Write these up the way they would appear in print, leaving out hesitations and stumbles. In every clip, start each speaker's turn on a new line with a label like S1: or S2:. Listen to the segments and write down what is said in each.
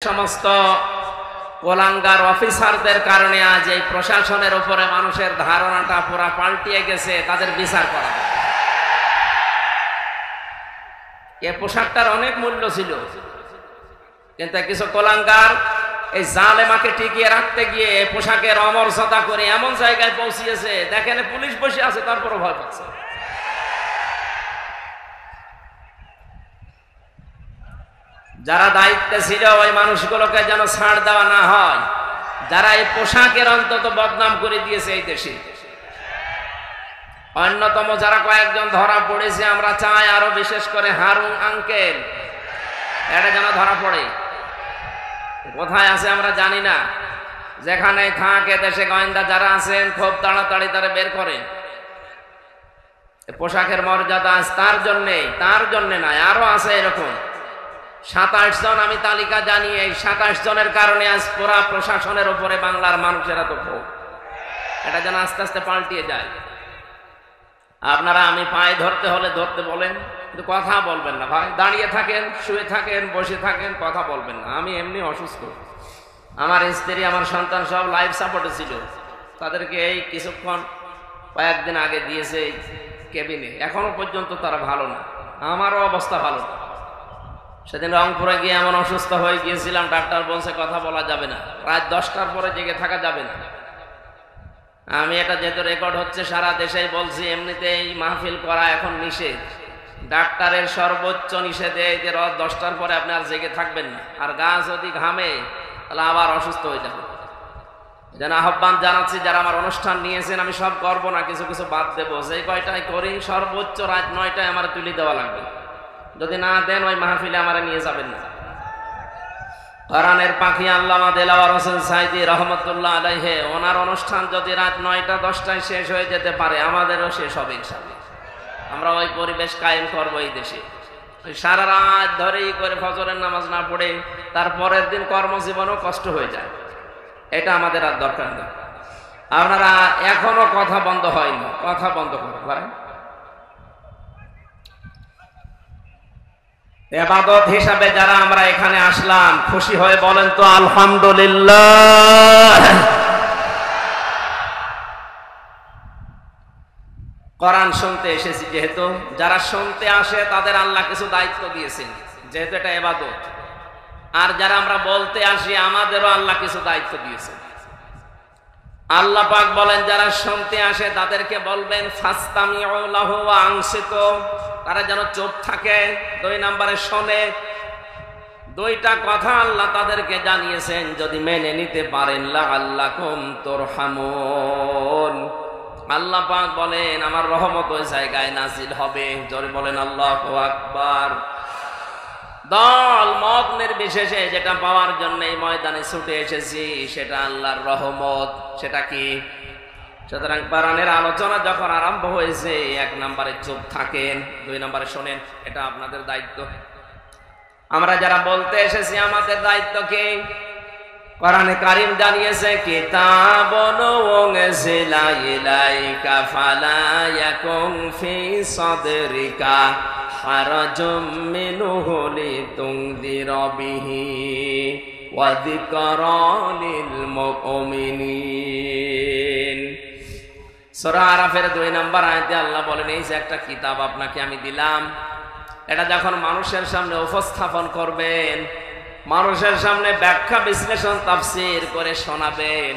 S1: সমস্ত কোলাঙ্গার অফিসারদের কারণে আজ এই প্রশাসনের উপরে মানুষের ধারণাটা পুরা পাল্টিয়ে গেছে। তাদের বিচার করা, এই পোশাকটার অনেক মূল্য ছিল, কিন্তু কিছু কোলাঙ্গার এই জালেমাকে টিকিয়ে রাখতে গিয়ে পোশাকের অমর্যাদা করে এমন জায়গায় পৌঁছিয়েছে, দেখেন পুলিশ বসে আছে তারপরও ভয় পাচ্ছে। যারা দায়িত্বে ছিল ওই মানুষগুলোকে যেন ছাড় দেওয়া না হয়, যারা এই পোশাকের অন্তত বদনাম করে দিয়েছে এই দেশে। অন্যতম যারা কয়েকজন ধরা পড়েছে, আমরা চাই আরো বিশেষ করে হারুন আঙ্কেল, এটা যেন ধরা পড়ে। কোথায় আছে আমরা জানি না, যেখানে থাকে দেশে গোয়েন্দা যারা আছেন খুব তাড়াতাড়ি তারা বের করেন। পোশাকের মর্যাদা তার জন্যে নয়, আরো আছে এরকম 27 জন আমি তালিকা জানি। এই 27 জনের কারণে আজ পুরা প্রশাসনের উপরে বাংলার মানুষেরা তো ক্ষোভ। এটা যেন আস্তে আস্তে পাল্টিয়ে যায়। আপনারা আমি পায়ে ধরতে হলে ধরতে বলেন, কিন্তু কথা বলবেন না ভাই। দাঁড়িয়ে থাকেন, শুয়ে থাকেন, বসে থাকেন, কথা বলবেন না। আমি এমনি অসুস্থ, আমার স্ত্রী আমার সন্তান সব লাইফ সাপোর্টে ছিল, তাদেরকে এই কিছুক্ষণ কয়েকদিন আগে দিয়েছে কেবিনে, এখনো পর্যন্ত তারা ভালো না, আমারও অবস্থা ভালো না। সেদিন রংপুরে গিয়ে এমন অসুস্থ হয়ে গিয়েছিলাম, ডাক্তার বলছে কথা বলা যাবে না, রাত 10টার পরে জেগে থাকা যাবে না। আমি এটা যেহেতু রেকর্ড হচ্ছে সারা দেশেই বলছি, এমনিতেই মাহফিল করা এখন নিষেধ। ডাক্তারের সর্বোচ্চ নিষেধে যে রাত 10টার পরে আপনি আর জেগে থাকবেন না, আর গা যদি ঘামে তাহলে আবার অসুস্থ হয়ে যাবে। যেন আহ্বান জানাচ্ছি, যারা আমার অনুষ্ঠান নিয়েছেন, আমি সব করবো না, কিছু কিছু বাদ দেবো। যে কয়টায় করি সর্বোচ্চ রাত 9টায় আমার তুলে দেওয়া লাগবে। যদি না দেন ওই মাহফিলে আমার নিয়ে যাবেন না। কোরআনের পাখি আল্লামা দেলাওয়ার হোসেন সাইদি রহমতুল্লাহ আলাইহি, ওনার অনুষ্ঠান যদি রাত 9টা 10টায় শেষ হয়ে যেতে পারে, আমাদেরও শেষ হবে ইনশাআল্লাহ। আমরা ওই পরিবেশ কায়েম করবো এই দেশে। সারা রাত ধরেই করে ফজরের নামাজ না পড়ে তারপরের দিন কর্মজীবনও কষ্ট হয়ে যায়, এটা আমাদের আর দরকার নেই। আপনারা এখনো কথা বন্ধ হয়নি, কথা বন্ধ করতে পারেন। ইবাদত হিসাবে যারা আমরা এখানে আসলাম, খুশি হয়ে বলেন তো আলহামদুলিল্লাহ। কোরআন শুনতে এসেছি যেহেতু, যারা শুনতে আসে তাদের আল্লাহ কিছু দায়িত্ব দিয়েছেন, যেহেতু এটা ইবাদত। আর যারা আমরা বলতে আসি, আমাদেরও আল্লাহ কিছু দায়িত্ব দিয়েছেন। আল্লাহ পাক বলেন যারা শুনতে আসে তাদেরকে বলবেন ফাসতামিউ লাহু ওয়া আনসিতু, তারা যেন চুপ থাকে। 2 নম্বরে শোনে। 2টা কথা আল্লাহ তাদেরকে জানিয়েছেন, যদি মেনে নিতে পারেন লাআল্লাকুম তুরহামুন। আল্লাহ পাক বলেন আমার রহমত ওই জায়গায় নাজিল হবে। জোরে বলেন আল্লাহু আকবার। দল মত নির্বিশেষে যেটা পাওয়ার জন্য এই ময়দানে ছুটে এসেছি, সেটা আল্লাহর রহমত। সেটা কি? সুতরাং কোরআনের আলোচনা যখন আরম্ভ হয়েছে, 1 নম্বরে চুপ থাকেন, 2 নম্বরে শোনেন। এটা আপনাদের দায়িত্ব। আমরা যারা বলতে এসেছি, আমাদের দায়িত্ব কি? কোরআনে কারীম জানিয়েছে কিতাবুন উনজিলা ইলাইকা ফালা ইয়াকুন ফি সাদরিকা হারাজুম মিনহু লিতুনযিরা বিহি ওয়া যিকরা লিল মুমিনিন। সূরা আরাফের 2 নম্বর আয়াতে আল্লাহ বলেন, এই যে একটা কিতাব আপনাকে আমি দিলাম, এটা যখন মানুষের সামনে উপস্থাপন করবেন, মানুষের সামনে ব্যাখ্যা বিশ্লেষণ তাফসীর করে শোনাবেন,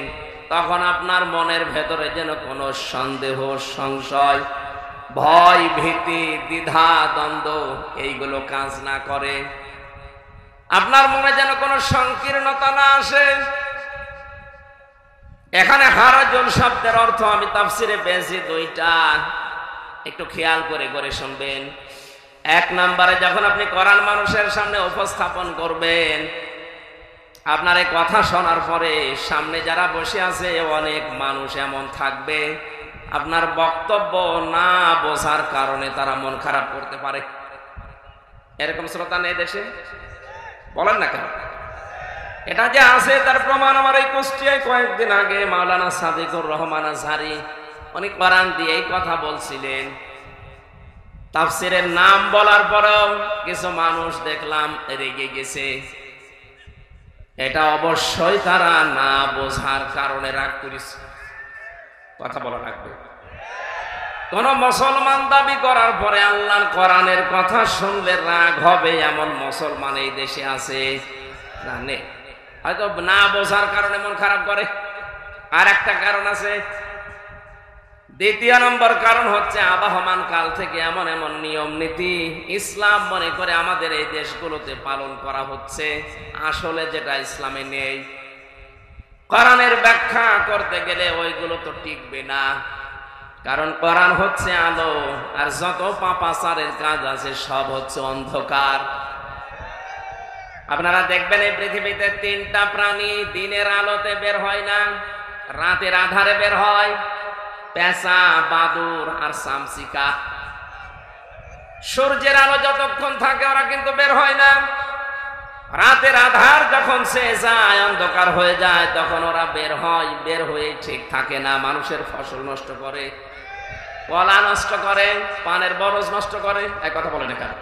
S1: তখন আপনার মনের ভেতরে যেন কোনো সন্দেহ, সংশয়, ভয়, ভীতি, দ্বিধা, দ্বন্দ্ব এইগুলো কাজ না করে। আপনার মনে যেন কোনো সংকীর্ণতা না আসে। এখানে হারাজুন শব্দের অর্থ আমি তাফসীরে পেয়েছি 2টা, একটু খেয়াল করে করে শুনবেন। 1 নম্বরে যখন আপনি কোরআন মানুষের সামনে উপস্থাপন করবেন, আপনার এই কথা শোনার পরে সামনে যারা বসে আছে অনেক মানুষ এমন থাকবে, আপনার বক্তব্য না বোঝার কারণে তারা মন খারাপ করতে পারে। এরকম শ্রোতা নেই দেশে? বলেন না কেন? এটা যে আছে তার প্রমাণ আমার এই কুষ্টিয়ায় কয়েকদিন আগে মাওলানা সাদিকুর রহমান আজহারি, উনি কোরআন দিয়ে এই কথা বলছিলেন। তাফসীরের নাম বলার পরেও কিছু মানুষ দেখলাম রেগে গেছে। এটা অবশ্যই তারা না বোঝার কারণে রাগ করেছে। কথা বলা রাখবে। কোন মুসলমান দাবি করার পরে আল্লাহর কোরআনের কথা শুনলে রাগ হবে এমন মুসলমান এই দেশে আছে? জানে হয়তো না বোঝার কারণে মন খারাপ করে। আর একটা কারণ আছে, দ্বিতীয় নম্বর কারণ হচ্ছে আবহমান কাল থেকে এমন এমন নিয়ম নীতি ইসলাম মনে করে আমাদের এই দেশগুলোতে পালন করা হচ্ছে, আসলে যেটা ইসলামে নেই। কোরআনের ব্যাখ্যা করতে গেলে ওইগুলো তো টিকবে না, কারণ কোরআন হচ্ছে আলো, আর যত পাপাচারের কাজ আছে সব হচ্ছে অন্ধকার। আপনারা দেখবেন এই পৃথিবীতে তিনটা প্রাণী দিনের আলোতে বের হয় না, রাতের আধারে বের হয়, পেঁচা, বাদুর আর চামচিকা। সূর্যের আলো যতক্ষণ থাকে ওরা কিন্তু বের হয় না। রাতের আধার যখন শেষ যায়, অন্ধকার হয়ে যায়, তখন ওরা বের হয়। বের হয়ে ঠিক থাকে না, মানুষের ফসল নষ্ট করে, কলা নষ্ট করে, পানের বরজ নষ্ট করে। এক কথা বলে না কেন?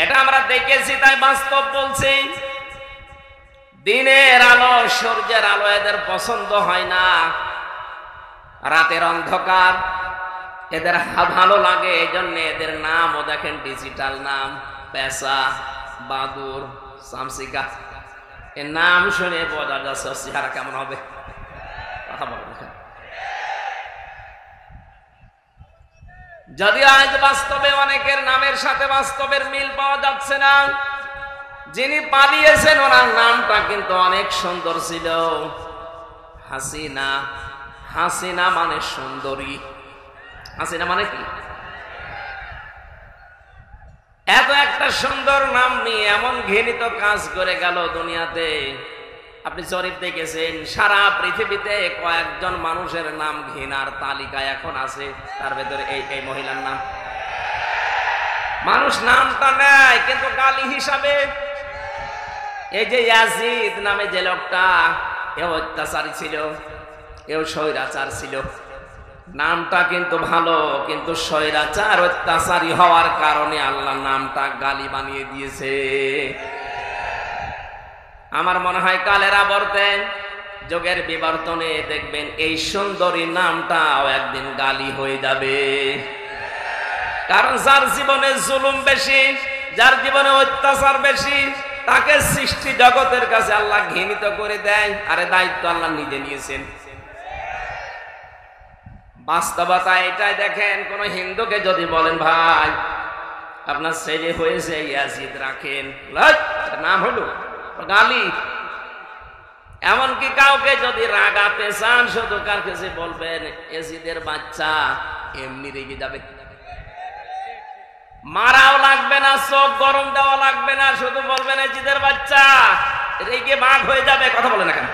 S1: এটা আমরা দেখেছি, তাই বাস্তব বলছি। দিনের আলো, সূর্যের আলো এদের পছন্দ হয় না, রাতের অন্ধকার এদের ভালো লাগে। এই জন্য এদের নামও দেখেন ডিজিটাল নাম, পেঁচা, বাদুর, চামচিকা। এর নাম শুনে বোঝা যাচ্ছে চেহারা কেমন হবে। কথা বলে দেখেন। যদিও আজ বাস্তবে অনেকের নামের সাথে বাস্তবের মিল পাওয়া যাচ্ছে না। যিনি পালিয়েছেন ওনার নামটা কিন্তু অনেক সুন্দর ছিল, হাসিনা। হাসিনা মানে সুন্দরী। হাসিনা মানে কি? এত একটা সুন্দর নাম নিয়ে এমন ঘৃণিত কাজ করে গেল দুনিয়াতে। আপনি জরিপ দেখেছেন, সারা পৃথিবীতে কয়েকজন মানুষের নাম ঘৃণার তালিকায় এখন আছে, তার ভেতরে এই মহিলার নাম। মানুষ নামটা নেয় কিন্তু গালি হিসাবে। এই যে ইয়াজিদ নামে যে লোকটা, এও অত্যাচারী ছিল, এও স্বৈরাচার ছিল। নামটা কিন্তু ভালো, কিন্তু স্বৈরাচার অত্যাচারী হওয়ার কারণে আল্লাহ নামটা গালি বানিয়ে দিয়েছে। আমার মনে হয় কালের আবর্তে, যুগের বিবর্তনে দেখবেন এই সুন্দরী নামটাও একদিন গালি হয়ে যাবে। কারণ যার জীবনে জুলুম বেশি, যার জীবনে অত্যাচার বেশি, তাকে সৃষ্টি জগতের কাছে আল্লাহ ঘৃণিত করে দেয়। আরে দায়িত্ব আল্লাহ নিজে নিয়েছেন। বাস্তবতা এটাই। দেখেন, কোন হিন্দুকে যদি বলেন ভাই আপনার ছেলে হয়েছে ইয়াজিদ, রাখেন, নাম হলো গালি। এমনকি কাউকে যদি রাগাতে চান, শুধু কার কাছে বলবেন ইয়াজিদের বাচ্চা, এমনি রেগে যাবে। মারাও লাগবে না, চোখ গরম দেওয়া লাগবে না, শুধু বলবেন ইয়াজিদের বাচ্চা, রেগে বাঘ হয়ে যাবে। কথা বলে না কেন?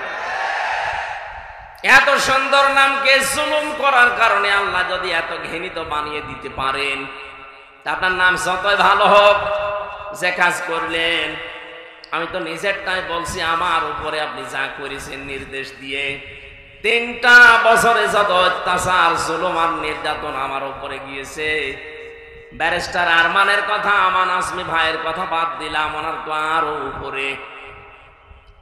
S1: এত সুন্দর নামকে জুলুম করার কারণে আল্লাহ যদি এত ঘৃণিত বানিয়ে দিতে পারেন, তা আপনার নাম যতই ভালো হোক, যে কাজ করলেন, আমি তো নিজেরটাই বলছি, আমার উপরে আপনি যা করেছেন নির্দেশ দিয়ে, 3টা বছরে যত অত্যাচার, জুলুম আর নির্যাতন আমার উপরে গিয়েছে। ব্যারিস্টার আরমানের কথা, আমান আজমি ভাইয়ের কথা বাদ দিলাম, ওনার তো আরো উপরে।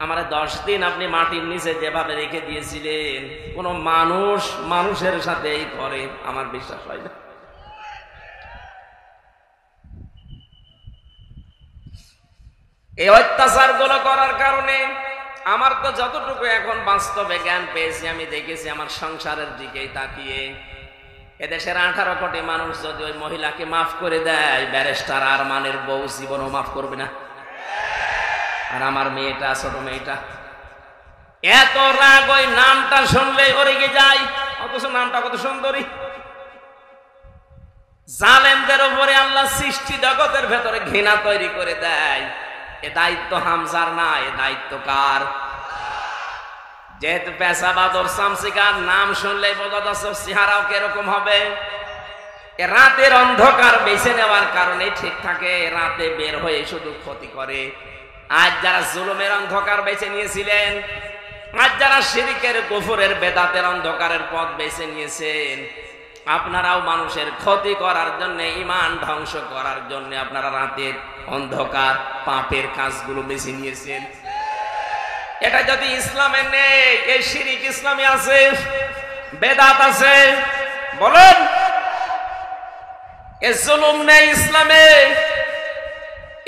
S1: আমার 10 দিন আপনি মাটির নিচে যেভাবে রেখে দিয়েছিলেন, কোন মানুষ মানুষের সাথে এই করে, আমার বিশ্বাস হয় না। এই অত্যাচার গুলো করার কারণে আমার তো যতটুকু এখন বাস্তবে জ্ঞান পেয়েছি, আমি দেখেছি আমার সংসারের দিকেই তাকিয়ে, এদেশের 18 কোটি মানুষ যদি ওই মহিলাকে মাফ করে দেয়, ব্যারিস্টার আরমানের বউ জীবনও মাফ করবে না। আর আমার মেয়েটা, ছোট মেয়েটা, এত রাগ ওই নামটা শুনলেই রেগে যায়, অথচ নামটা কত সুন্দরী। জালেমদের উপরে আল্লাহ সৃষ্টি জগতের ভেতরে ঘৃণা তৈরি করে দেয়। এ দায়িত্ব হামজার না, এ দায়িত্ব কার? যেহেতু পেশা বাদর চামচিকার নাম শুনলেই বোঝা যাচ্ছে চেহারাও কিরকম হবে। রাতের অন্ধকার বেছে নেওয়ার কারণে ঠিক থাকে, রাতে বের হয়ে শুধু ক্ষতি করে। আজ যারা জুলুমের অন্ধকার বেছে নিয়েছিলেন, আজ যারা শিরকের কুফরের বেদাতের অন্ধকারের পথ বেছে নিয়েছেন, আপনারাও মানুষের ক্ষতি করার জন্য, ঈমান ধ্বংস করার জন্য আপনারা রাতের অন্ধকার পাপের কাজগুলো বেছে নিয়েছেন। এটা যদি ইসলামে নেই, এই শিরিক ইসলামে আছে, বেদাত আছে, বলেন এই জুলুম নেই ইসলামে।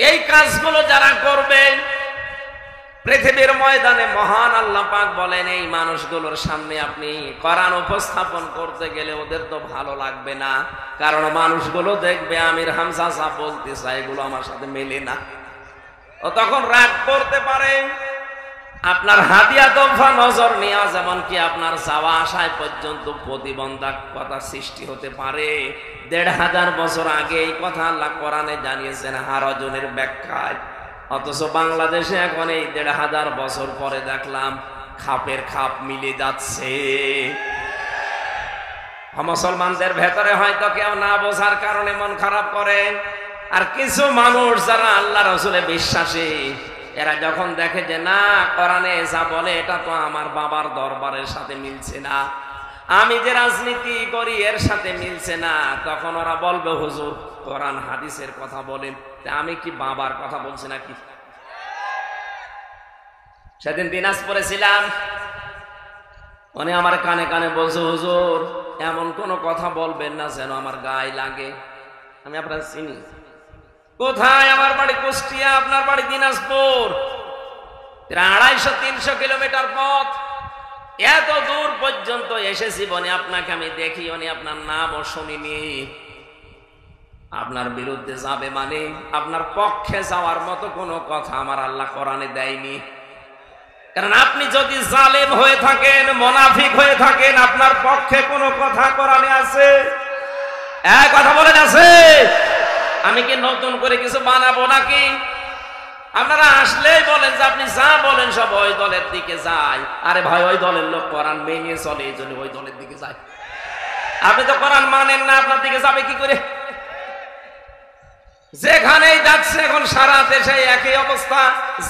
S1: এই কাজগুলো যারা করবে, পৃথিবীর ময়দানে মহান আল্লাহ পাক বলেন এই মানুষগুলোর সামনে আপনি কোরআন উপস্থাপন করতে গেলে ওদের তো ভালো লাগবে না, কারণ মানুষগুলো দেখবে আমির হামজা সাহেব বলতে চাই এগুলো আমার সাথে মেলে না। ও তখন রাগ করতে পারে, আপনার হাদিয়া দফা নজর নেওয়া, যেমন কি আপনার যাওয়া আসায় পর্যন্ত প্রতিবন্ধকতা সৃষ্টি হতে পারে। ১৫০০ বছর আগে এই কথা আল্লাহ কোরআনে জানিয়েছেন হারজনের ব্যাখ্যায়। অথচ বাংলাদেশে এখন এই ১৫০০ বছর পরে দেখলাম খাপের খাপ মিলে যাচ্ছে। মুসলমানদের ভেতরে হয়তো কেউ না বোঝার কারণে মন খারাপ করে, আর কিছু মানুষ যারা আল্লাহ রসুলে বিশ্বাসী, এরা যখন দেখে যে না কোরআনে যা বলে এটা তো আমার বাবার দরবারের সাথে মিলছে না, আমি যে রাজনীতি করি এর সাথে মিলছে না, তখন ওরা বলবে হুজুর কোরআন হাদিসের কথা বলেন, আমি কি বাবার কথা বলছি নাকি? সেদিন দিনাজপুরে ছিলাম, উনি আমার কানে কানে বলছে হুজুর এমন কোন কথা বলবেন না যেন আমার গায়ে লাগে। আমি আপনার চিনি। কোথায়? আমার বাড়ি কুষ্টিয়া, আপনার বাড়ি দিনাজপুর, ২৫০-৩০০ কিলোমিটার পথ। এত দূর পর্যন্ত এসেছি বনে আপনাকে আমি দেখি, উনি আপনার নামও শুনিনি। আপনার বিরুদ্ধে যাবে মানে আপনার পক্ষে যাওয়ার মতো কোনো কথা আমার আল্লাহ কোরআনে দেয়নি। কারণ আপনি যদি জালেম হয়ে থাকেন, মুনাফিক হয়ে থাকেন, আপনার পক্ষে কোনো কথা কোরআনে আছে? এক কথা বলেন আছে? আমি কি নতুন করে কিছু বানাবো নাকি? আপনারা আসলেই বলেন যে আপনি যা বলেন সব ওই দলের দিকে যায়। আরে ভাই, ওই দলের লোক কোরআন মেনে চলে, এই জন্য ওই দলের দিকে যায়। আপনি তো কোরআন মানেন না, আপনার দিকে যাবে কি করে? যেখানেই যাচ্ছে এখন সারা দেশে একই অবস্থা।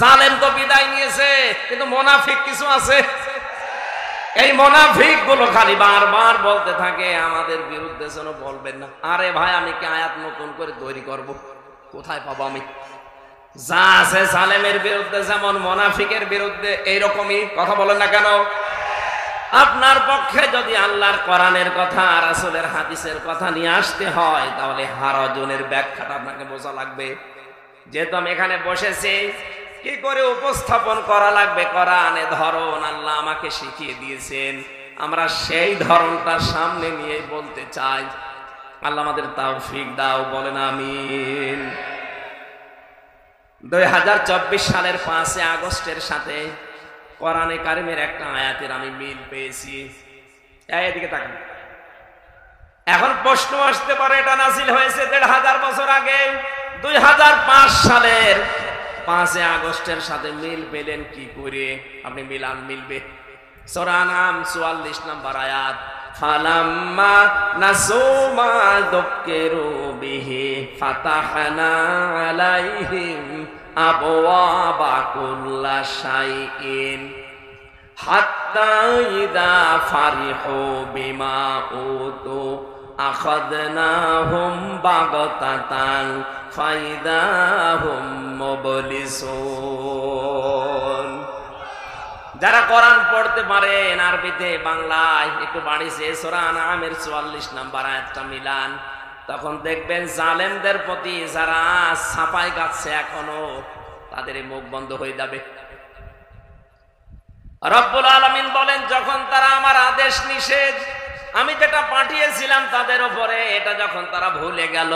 S1: জালেম তো বিদায় নিয়েছে, কিন্তু মুনাফিক কিছু আছে। এই মুনাফিক গুলো খালি বারবার বলতে থাকে আমাদের বিরুদ্ধে যেন বলবেন না। আরে ভাই, আমি কি আয়াত নতুন করে তৈরি করব? কোথায় পাবো আমি? যা আছে জালেমের বিরুদ্ধে যেমন মুনাফিকের বিরুদ্ধে এইরকমই কথা বলেন না কেন? আপনার পক্ষে যদি আল্লাহর কোরআনের কথা, রাসূলের হাদিসের কথা নিয়ে আসতে হয়, তাহলে হারজনের ব্যাখ্যাটা আপনাকে বোঝা লাগবে। যেহেতু আমি এখানে বসেছি, কি করে উপস্থাপন করা লাগবে কোরআনে ধরন আল্লাহ আমাকে শিখিয়ে দিয়েছেন। আমরা সেই ধরনটার সামনে নিয়ে বলতে চাই। আল্লাহ আমাদের তৌফিক দাও, বলেন আমিন। ২০২৪ সালের ৫ আগস্টের সাথে কোরআনে কারিমের একটা আয়াতের আমি মিল পেয়েছি। এদিকে তাকান। এখন প্রশ্ন আসতে পারে এটা নাযিল হয়েছে ১৫০০ বছর আগে, ২০০৫ সালের ৫ আগস্টের সাথে মিল পেলেন কি করে? আপনি মিলবে। সূরা নাম ৪৪ নম্বর আয়াত, ফালাম্মা নাসু মা যুক্কিরু বিহি ফাতাহনা আলাইহিম আবওয়াবা কুল্লা শাইইন হাত্তা ইযা ফারিহু বিমা উতু আখাযনাহুম বাগতাতান ফাইদা হুম মুবলিসুন। যারা কোরআন পড়তে পারেন আরবিতে, বাংলায় একটু বাড়িছে, সূরা আনআমের ৪৪ নম্বর আয়াতটা মিলান, তখন দেখবেন জালেমদের প্রতি যারা ছাপাই গাচ্ছে এখনো, তাদের মুখ বন্ধ হয়ে যাবে। রব্বুল আলামিন বলেন, যখন তারা আমার আদেশ নিষেধ আমি যেটা পাঠিয়েছিলাম তাদের উপরে, এটা যখন তারা ভুলে গেল,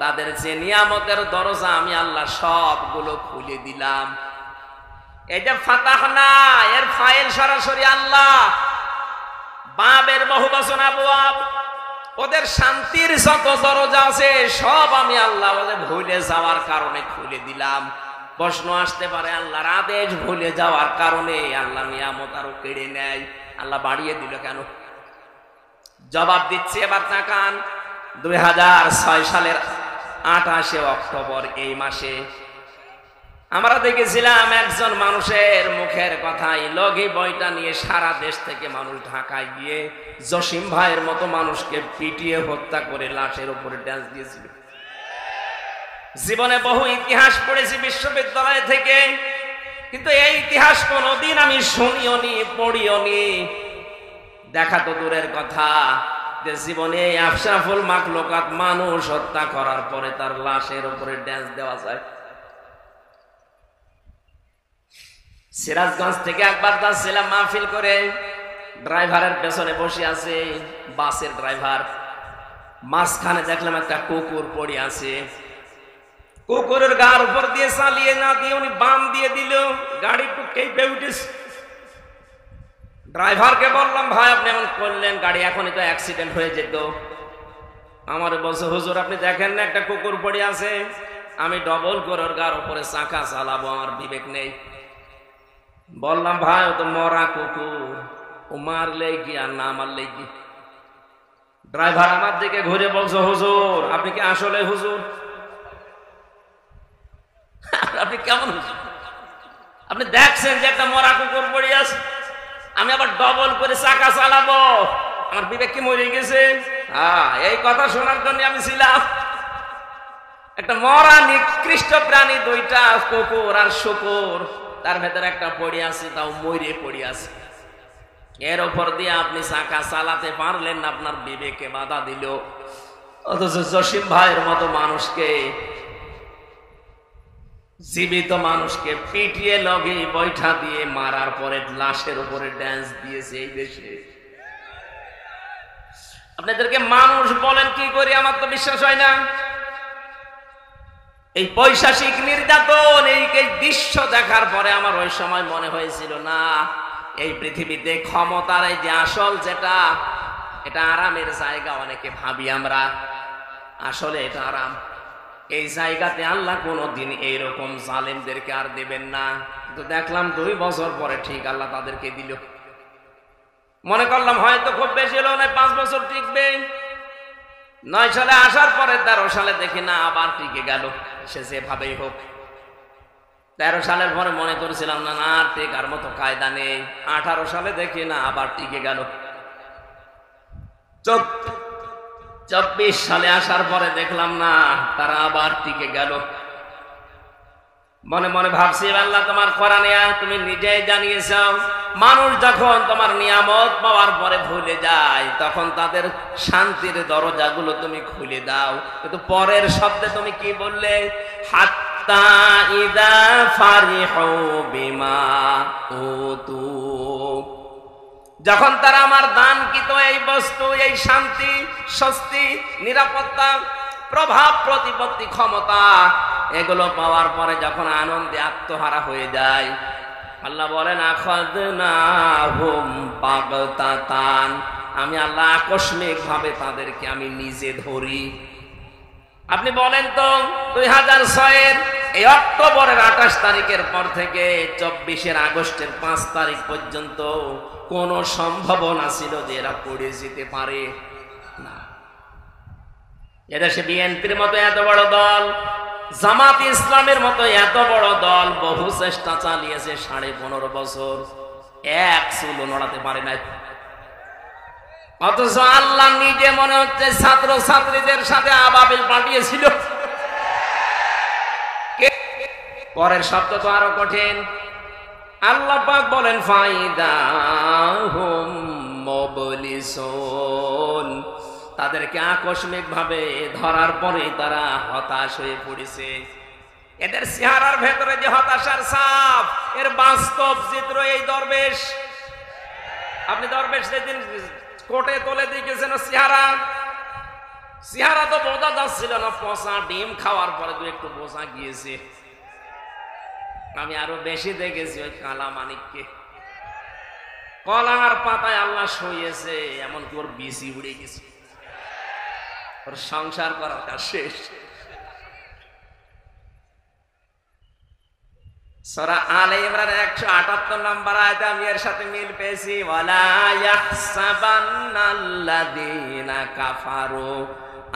S1: তাদের যে নিয়ামতের দরজা আমি আল্লাহ সবগুলো খুলে দিলাম। এই যে ফাতাহনা, এর ফাইল সরাসরি আল্লাহ, বাবের বহুবচন আবওয়াব, ওদের শান্তির যত দরজা আছে সব আমি আল্লাহ ভুলে যাওয়ার কারণে খুলে দিলাম। প্রশ্ন আসতে পারে আল্লাহর আদেশ ভুলে যাওয়ার কারণে আল্লাহ নিয়ামত আরো কেড়ে নেয়, আল্লাহ বাড়িয়ে দিল কেন? জবাব দিচ্ছে, এবার তাকান। ২০০৬ সালের ২৮ অক্টোবর এই মাসে আমরা দেখেছিলাম একজন মানুষের মুখের কথাই লগি বইটা নিয়ে সারা দেশ থেকে মানুষ ঢাকায় গিয়ে জসিম ভাইয়ের মতো মানুষকে পিটিয়ে হত্যা করে লাশের উপরে ড্যান্স দিয়েছিল। জীবনে বহু ইতিহাস পড়েছি বিশ্ববিদ্যালয় থেকে, কিন্তু এই ইতিহাস কোনোদিন আমি শুনিও নি, পড়িও নি। দেখা তো দূরের কথা, যে জীবনে আশরাফুল মাখলুকাত মানুষ হত্যা করার পরে তার লাশের উপরে ড্যান্স দেওয়া যায়। সিরাজগঞ্জ থেকে একবার যাচ্ছিলাম মাহফিল করে, ড্রাইভারের পেছনে বসে আছে বাসের ড্রাইভার, মাঝখানে দেখলাম একটা কুকুর পড়ে আছে। কুকুরের গার উপর দিয়ে চালিয়ে না দিয়ে উনি বাম দিয়ে দিল, গাড়ি একটু কেঁপে উঠেছে। ড্রাইভারকে বললাম, ভাই আপনি এমন করলেন, গাড়ি এখনই তো অ্যাক্সিডেন্ট হয়ে যেত। আমার বলছে, হুজুর আপনি দেখেন না একটা কুকুর পড়ে আছে, আমি ডবল করে ওর গার উপরে চাকা চালাবো, আমার বিবেক নেই। বললাম, ভাই ও তো মরা কুকুর, ও মারলে কি আর না মারলে কি। ড্রাইভার আমার দিকে ঘুরে বলছে, হুজুর আপনি কি আসলে হুজুর? আপনি কেমন হুজুর? আপনি দেখছেন যে একটা মরা কুকুর পড়ে আছে, আমি আবার ডবল করে চাকা চালাবো, আমার বিবেক কি মরে গেছে? হ্যাঁ, এই কথা শোনার জন্য আমি ছিলাম। একটা মরা নিকৃষ্ট প্রাণী, দুইটা কুকুর আর শুকুর, তার ভেতরে একটা পড়ে আছে, তাও মরে পড়ে আছে। এর উপর দিয়ে আপনি চাকা চালাতে পারলেন না, আপনার বিবেকে বাধা দিল। অথচ জসিম ভাইয়ের মতো মানুষকে, জীবিত মানুষকে পিটিয়ে লগে বৈঠা দিয়ে মারার পরে লাশের উপরে ড্যান্স দিয়েছে এই দেশে। আপনাদেরকে মানুষ বলেন কি করি, আমার তো বিশ্বাস হয় না। এই পৈশাচিক নির্যাতন, এই দৃশ্য দেখার পরে আমার ওই সময় মনে হয়েছিল, না এই পৃথিবীতে ক্ষমতার এই যে আসল যেটা, এটা আরামের জায়গা। অনেকে ভাবি আমরা, আসলে এটা আরাম। এই জায়গাতে আল্লাহ কোনোদিন এইরকম জালেমদেরকে আর দেবেন না। তো দেখলাম 2 বছর পরে ঠিক আল্লাহ তাদেরকে দিল। মনে করলাম হয়তো খুব বেশি হলো না, 5 বছর টিকবে। 9 সালে আসার পরে 13 সালে দেখি না আবার টিকে গেল, সে যেভাবেই হোক। 13 সালের পরে মনে করেছিলাম না না আর টেকার মতো কায়দা নেই। 18 সালে দেখি না আবার টিকে গেল। 24 সালে আসার পরে দেখলাম না, তারা আবার টিকে গেল। মনে মনে ভাবছি, আল্লাহ তোমার কোরআনে তুমি নিজেই জানিয়েছ, মানুষ যখন তোমার নিয়ামত পাওয়ার পরে ভুলে যায়, তখন তাদের শান্তির দরজাগুলো তুমি খুলে দাও। কিন্তু পরের শব্দে তুমি কি বললে? হাত্তা ইদা ফারিহু বিমা উতু, যখন তারা আমার দানকৃত এই বস্তু, এই শান্তি, স্বস্তি, নিরাপত্তা, প্রভাব, প্রতিপত্তি, ক্ষমতা, এগুলো পাওয়ার পরে যখন আনন্দে আত্মহারা হয়ে যায়, আল্লাহ বলেন আখাযনাহুম বাগতাতান, আমি আল্লাহ আকস্মিক ভাবে তাদেরকে আমি নিজে ধরি। আপনি বলেন তো 2006-এর এই অক্টোবরের 28 তারিখের পর থেকে 24 আগস্টের 5 তারিখ পর্যন্ত কোন সম্ভাবনা ছিল যে এরা পড়ে যেতে পারে না? এদেশে বিএনপির মতো এত বড় দল, জামাত ইসলামের মতো এত বড় দল বহু চেষ্টা চালিয়েছে, 15.5 বছর এক চুলো নড়াতে পারে নাই। অথচ আল্লাহ নিজে মনে হচ্ছে ছাত্র ছাত্রীদের সাথে আবাবিল পাঠিয়েছিল। পরের শব্দ তো আরো কঠিন। আল্লাহ পাক বলেন ফাইদাহুম মুবলিসুন, তাদেরকে আকস্মিক ভাবে ধরার পরে তারা হতাশ হয়ে পড়েছে। এদের চেহারার ভেতরে যে হতাশার ছাপ, এর বাস্তব চিত্র এই দরবেশ। আপনি দরবেশ যেদিন কোটে তোলে দেখেছেন চেহারা তো বোঝা যাচ্ছিল না, পচা ডিম খাওয়ার পরে দু একটু বোঝা গিয়েছে। আমি আরো বেশি দেখেছি ওই কালা মানিককে, কলার পাতায় আল্লাহ শুয়েছে, এমনকি ওর বিসি উড়ে গেছে, ওর সংসার করার কাজ শেষ। সূরা আলে ইমরান 178 নম্বর আয়াতে আমি এর সাথে মিল পেয়েছি, ওয়ালা ইয়াহসাবান্নাল্লাযীনা কাফারু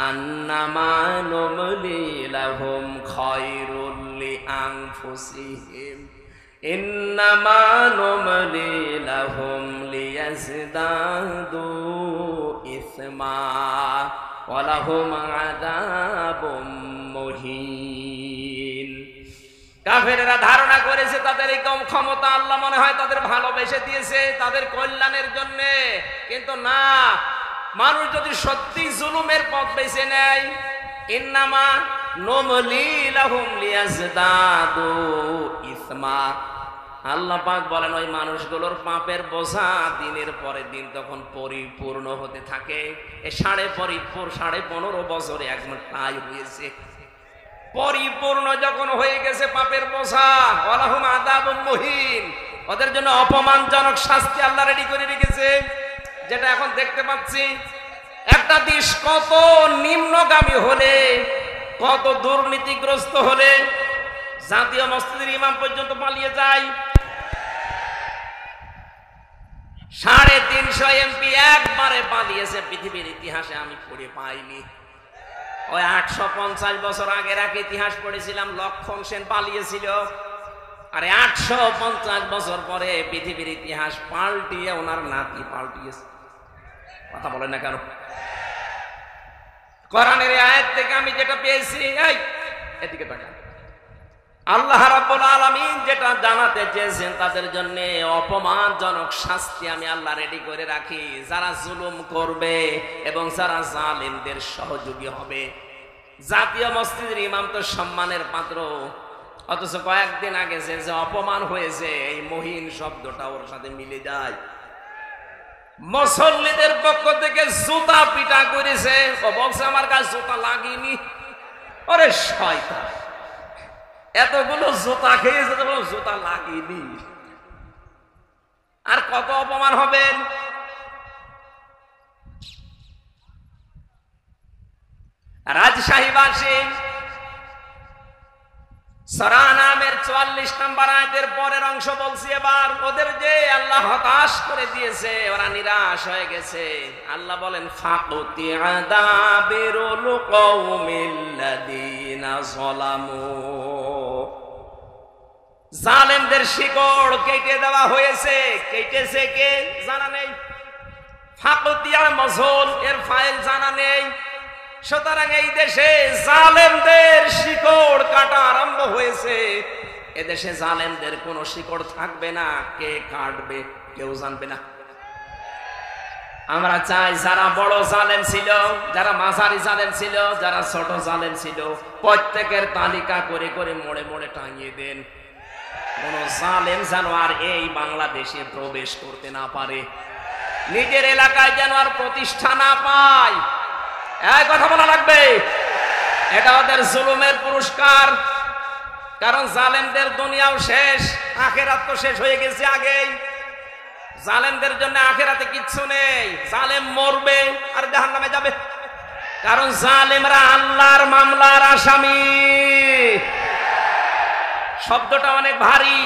S1: আন্নামা নুমলি লাহুম খায়রুল লিআনফুসিহিম ইন্নামা নুমলি লাহুম লিয়াজদাদু ইসমা ওয়া লাহুম আযাবুম মুহিন। কাফেরেরা ধারণা করেছে তাদের এই কম ক্ষমতা আল্লাহ মনে হয় তাদের ভালোবেসে দিয়েছে তাদের কল্যাণের জন্য, কিন্তু না, মানুষ যদি সত্যি জুলুমের পথ বেছে নেয়, ইন্নামা নুমলি লাহুম লিয়াজদাদু ইসমা, আল্লাহ পাক বলেন ওই মানুষগুলোর পাপের বোঝা দিনের পরে দিন তখন পরিপূর্ণ হতে থাকে। এই 15.5 বছরে একদম ঠাই হয়েছে, পরিপূর্ণ যখন হয়ে গেছে পাপের বোঝা, ওয়ালাহুম আযাবুম মুহিন, ওদের জন্য অপমানজনক শাস্তি আল্লাহ রেডি করে রেখেছে। যেটা এখন দেখতে পাচ্ছি, একটা দেশ কত নিম্নগামী হলে, কত দুর্নীতিগ্রস্ত হলে জাতীয় মসজিদের ইমাম পর্যন্ত পালিয়ে যায়। 350 এমপি একবারে পালিয়েছে, পৃথিবীর ইতিহাসে আমি পড়ে পাইনি। ওই 850 বছর আগের এক ইতিহাস পড়েছিলাম, লক্ষণ সেন পালিয়েছিল, আর 850 বছর পরে পৃথিবীর ইতিহাস পাল্টিয়ে ওনার নাতি পাল্টিয়েছে। কথা বলেন না কেন? কোরআনের আয়াত থেকে আমি যেটা পেয়েছি, এই এদিকে তাকান, আল্লাহ রাব্বুল আলামিন যেটা জানাতে চেয়েছেন তাদের জন্য অপমানজনক শাস্তি আমি আল্লাহ রেডি করে রাখি, যারা জুলুম করবে এবং যারা জালিমদের সহযোগী হবে। জাতীয় মসজিদের ইমাম তো সম্মানের পাত্র, অথচ কয়েকদিন আগে যে অপমান হয়েছে এই মহিন শব্দটা ওর সাথে মিলে যায়। মুসল্লিদের পক্ষ থেকে জুতা পিটা করেছে, ও বলছে আমার কাছে জুতা লাগেনি। ওরে শয়তান, এতগুলো জুতা খেয়েছে তো জুতা লাগেনি, আর কত অপমান হবেন। রাজশাহীবাসী সূরা নামের 44 নম্বর আয়াতের পরের অংশ বলছি এবার, ওদের যে আল্লাহ হতাশ করে দিয়েছে, ওরা নিরাশ হয়ে গেছে। আল্লাহ বলেন ফাকুতিয়া দাবিরুল কওমিল্লাযীনা যালামু, জালেমদের শিকড় কেটে দেওয়া হয়েছে। কেটেছে কে জানা নেই, ফাকুতিয়া মজহুল, এর ফাইল জানা নেই। সুতরাং এই দেশে জালেমদের শিকড় কাটা আরম্ভ হয়েছে। এদেশে জালেমদের কোন শিকড় থাকবে না, কে কাটবে কেউ জানবে না। আমরা চাই যারা বড় জালেম ছিল, যারা মাঝারি জালেম ছিল, যারা ছোট জালেম ছিল, প্রত্যেকের তালিকা করে করে মোড়ে মোড়ে টাঙিয়ে দেন। কোন জালেম যেন আর এই বাংলাদেশে প্রবেশ করতে না পারে, নিজের এলাকায় যেন আর প্রতিষ্ঠা না পায়। এই কথা বলা লাগবে, এটা ওদের জুলুমের পুরস্কার। কারণ জালেমদের দুনিয়াও শেষ, আখিরাত তো শেষ হয়ে গেছে আগেই। জালেমদের জন্য আখিরাতে কিচ্ছু নেই, জালেম মরবে আর জাহান্নামে যাবে। কারণ জালেমরা আল্লাহর মামলার আসামি। শব্দটা অনেক ভারী।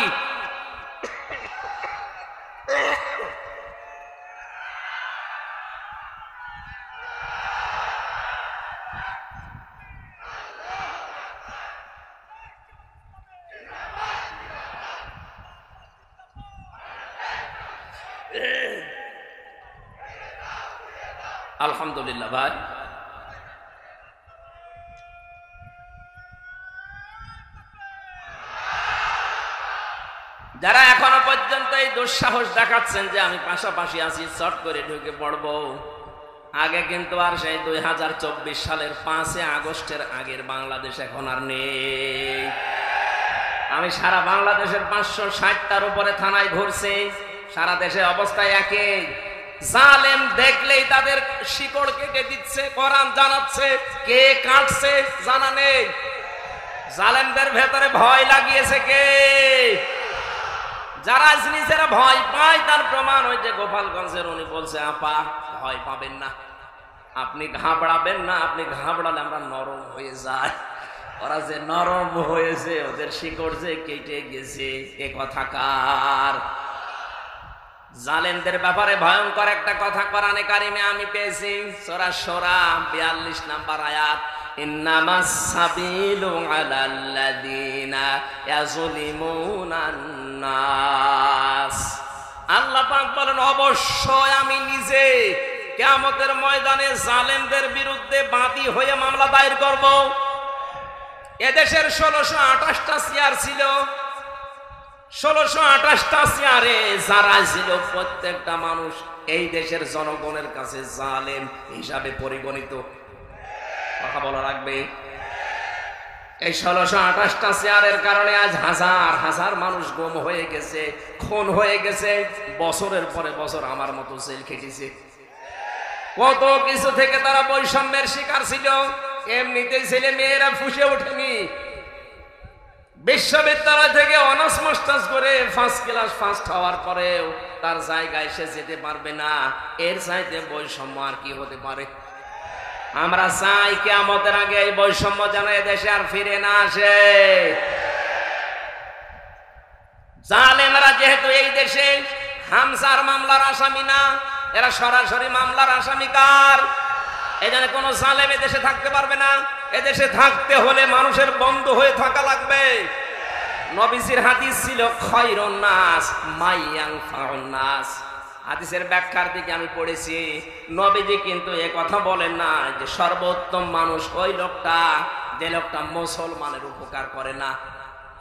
S1: আলহামদুলিল্লাহ ভাই, যারা এখনো পর্যন্ত এই দুঃসাহস দেখাচ্ছেন যে আমি পাশাপাশি আছি, চট করে ঢুকে পড়বো, আগে কিন্তু আর সেই 2024 সালের 5 আগস্টের আগের বাংলাদেশ এখন আর নেই। আমি সারা বাংলাদেশের 560টার উপরে থানায় ঘুরছি, সারা দেশে অবস্থায় একই। জালেম দেখলেই তাদের শিকড় কেটে দিচ্ছে, কোরআন জানাচ্ছে, কে কাটছে জানা নেই। জালেমদের ভেতরে ভয় লাগিয়েছে কে? যারা নিজেরা ভয় পায় তার প্রমাণ ওই যে গোপালগঞ্জের উনি বলছে, আপা ভয় পাবেন না, আপনি ঘাবড়াবেন না, আপনি ঘাবড়ালে আমরা নরম হয়ে যায়। ওরা যে নরম হয়েছে, ওদের শিকড় যে কেটে গেছে, এ কথা কার? জালেমদের ব্যাপারে ভয়ঙ্কর একটা কথা কোরআনে কারিমে আমি পেয়েছি, সূরা শূরা 42 নম্বর আয়াত। ইন্নামাস সাবিলু আলাল্লাযিনা ইয়াযলিমুনান নাস। আল্লাহ পাক বলেন, অবশ্যই আমি নিজে কিয়ামতের ময়দানে জালেমদের বিরুদ্ধে বাদী হয়ে মামলা দায়ের করব। এদেশের 1628টা চেয়ার ছিল, 1628টা চেয়ারে যারা ছিল প্রত্যেকটা মানুষ এই দেশের জনগণের কাছে জালেম হিসাবে পরিগণিত। কথা বলা রাখবে। এই 1628টা চেয়ারের কারণে আজ হাজার হাজার মানুষ গুম হয়ে গেছে, খুন হয়ে গেছে, বছরের পরে বছর আমার মতো জেল খেটেছে। কত কিছু থেকে তারা বৈষম্যের শিকার ছিল। এমনিতেই ছেলে মেয়েরা ফুসে ওঠেনি, বিশ্ববিদ্যালয় থেকে অনার্স মাস্টার্স করে ফার্স্ট ক্লাস ফার্স্ট হওয়ার পরেও তার জায়গায় সে যেতে পারবে না। এর চাইতে বৈষম্য আর কি হতে পারে? আমরা চাই কিয়ামতের আগে এই বৈষম্য যেন এদেশে আর ফিরে না আসে। জালেমরা যেহেতু এই দেশে হামসার মামলার আসামি না, এরা সরাসরি মামলার আসামি। কার? এখানে কোন জালেম এদেশে থাকতে পারবে না। এদেশে থাকতে হলে মানুষের বন্ধু হয়ে থাকা লাগবে। নবীজির হাদিস ছিল খায়রুন নাস মাইয়ানফাউন নাস। হাদিসের ব্যাখ্যার দিকে আমি পড়েছি, নবীজি কিন্তু এ কথা বলেন না যে সর্বোত্তম মানুষ ওই লোকটা যে লোকটা মুসলমানের উপকার করে না।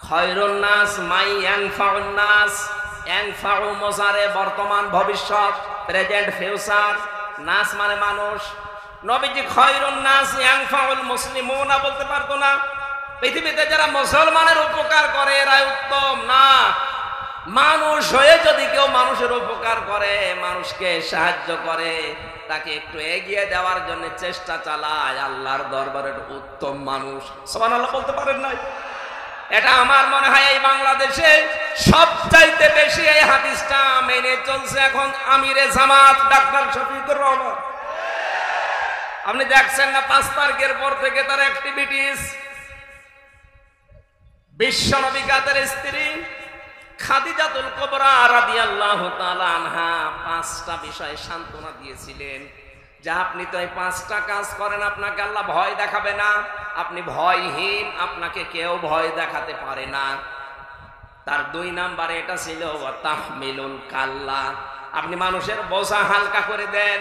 S1: খায়রুন নাস মাইয়ানফাউন নাস। ইয়ানফাউ মুজারে বর্তমান ভবিষ্যৎ, প্রেজেন্ট ফিউচার, নাস মানে মানুষ। নবীজি খায়রুন নাস ইয়ানফাউল মুসলিমুনা বলতে পারতো না। পৃথিবীতে যারা মুসলমানের উপকার করে এরাই উত্তম না। মানুষ হয়ে যদি কেউ মানুষের উপকার করে, মানুষকে সাহায্য করে, তাকে একটু এগিয়ে দেওয়ার জন্য চেষ্টা চালায়, আল্লাহর দরবারের উত্তম মানুষ। সুবহানাল্লাহ বলতে পারেন না? এটা আমার মনে হয় এই বাংলাদেশে সবচাইতে বেশি এই হাদিসটা মেনে চলছে এখন আমিরে জামাত ডাক্তার শফিকুর রহমান। আপনি দেখছেন না 5 তারিখের পর থেকে তার অ্যাক্টিভিটিস। বিশ্ব নবী কাদের স্ত্রী খাদিজাতুল কুবরা রাদিয়াল্লাহু তাআলা আনহা 5টা বিষয়ে সান্ত্বনা দিয়েছিলেন যে আপনি তো এই 5টা কাজ করেন, আপনাকে আল্লাহ ভয় দেখাবে না। আপনি ভয়হীন, আপনাকে কেউ ভয় দেখাতে পারে না। তার 2 নম্বরে এটা ছিল তাহমিলুল কাল্লা, আপনি মানুষের বোঝা হালকা করে দেন।